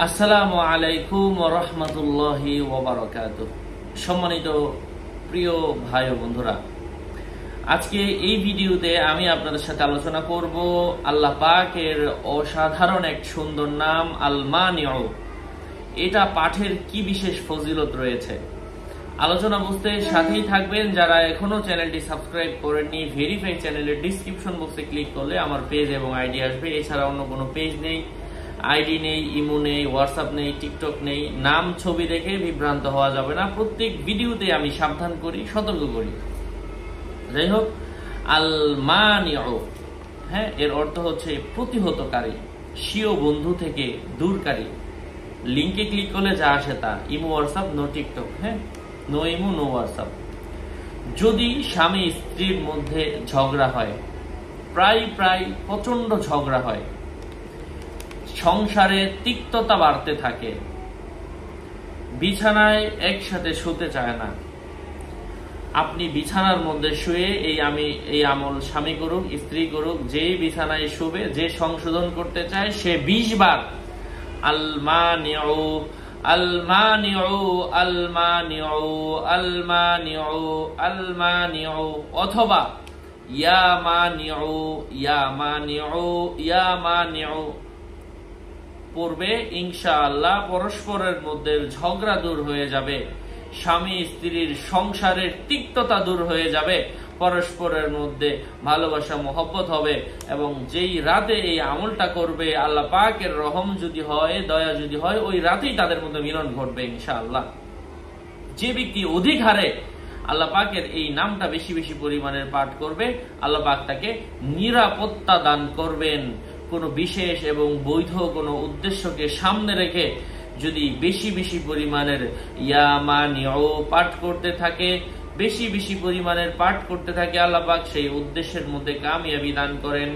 আসসালামু আলাইকুম ওয়া রাহমাতুল্লাহি ওয়া বারাকাতুহু। সম্মানিত প্রিয় ভাই ও বন্ধুরা, আজকে এই ভিডিওতে আমি আপনাদের সাথে আলোচনা করব আল্লাহ পাকের অসাধারণ এক সুন্দর নাম আল মানিউ। এটা পাঠের কি বিশেষ ফজিলত রয়েছে, আলোচনা বুঝতে সাথেই থাকবেন। যারা এখনো চ্যানেলটি সাবস্ক্রাইব করেননি, ভেরিফাই চ্যানেলের ডিসক্রিপশন বক্সে ক্লিক করলে আমার পেজ এবং আইডি আসবে। এছাড়া অন্য কোনো পেজ নেই, আইডি নেই, ইমো নেই, হোয়াটসঅ্যাপ নেই, টিকটক নেই। নাম ছবি দেখে বিভ্রান্ত হওয়া যাবে না। প্রত্যেক ভিডিওতে আমি সাবধান করি, সতর্ক করি। যাই হোক, আল মানিউ, হ্যাঁ, এর অর্থ হচ্ছে প্রতিহতকারী, স্বীয় বন্ধু থেকে দূরকারী। লিংকে ক্লিক করলে যা আসে তা। ইমো, হোয়াটসঅ্যাপ, নো টিকটক, হ্যাঁ, নো ইমো, নো হোয়াটসঅ্যাপ। যদি স্বামী স্ত্রীর মধ্যে ঝগড়া হয়, প্রায় প্রচন্ড ঝগড়া হয়, সংসারে তিক্ততা বাড়তে থাকে, বিছানায় একসাথে শুতে চায় না, আপনি বিছানার মধ্যে শুয়ে এই আমল স্বামী করুক, স্ত্রী করুক, যেই বিছানায় শুবে, যে সংশোধন করতে চায়, সে 20 বার আল মানিউ আল মানিউ আল মানিউ আল মানিউ আল মানিউ অথবা ইয়া মানিউ ইয়া মানিউ ইয়া মানিউ পড়বে। ইনশাআল্লাহ পরস্পরের মধ্যে ঝগড়া দূর হয়ে যাবে, স্বামী স্ত্রীর সংসারের তিক্ততা দূর হয়ে যাবে, পরস্পরের মধ্যে ভালোবাসা মহব্বত হবে। এবং যেই রাতে এই আমলটা করবে, আল্লাহ পাকের রহম যদি হয়, দয়া যদি হয়, ওই রাতেই তাদের মধ্যে মিলন ঘটবে ইনশাআল্লাহ। যে ব্যক্তি অধিক হারে আল্লাহ পাকের এই নামটা বেশি বেশি পরিমাণের পাঠ করবে, আল্লাহ পাক তাকে নিরাপত্তা দান করবেন। কোনো বিশেষ এবং বৈধ কোনো উদ্দেশ্যকে সামনে রেখে যদি বেশি বেশি পরিমাণের ইয়া মানিউ পাঠ করতে থাকে, বেশি বেশি পরিমাণের পাঠ করতে থাকে, আল্লাহ পাক সেই উদ্দেশ্যের মধ্যে কামিয়াবি দান করেন।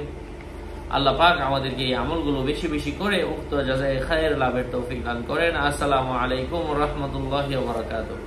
আল্লাহ পাক আমাদেরকে এই আমলগুলো বেশি বেশি করে উক্ত জাযায়ে খায়ের লাভের তৌফিক দান করেন। আসসালামু আলাইকুম ওয়া রাহমাতুল্লাহি ওয়া বারাকাতুহু।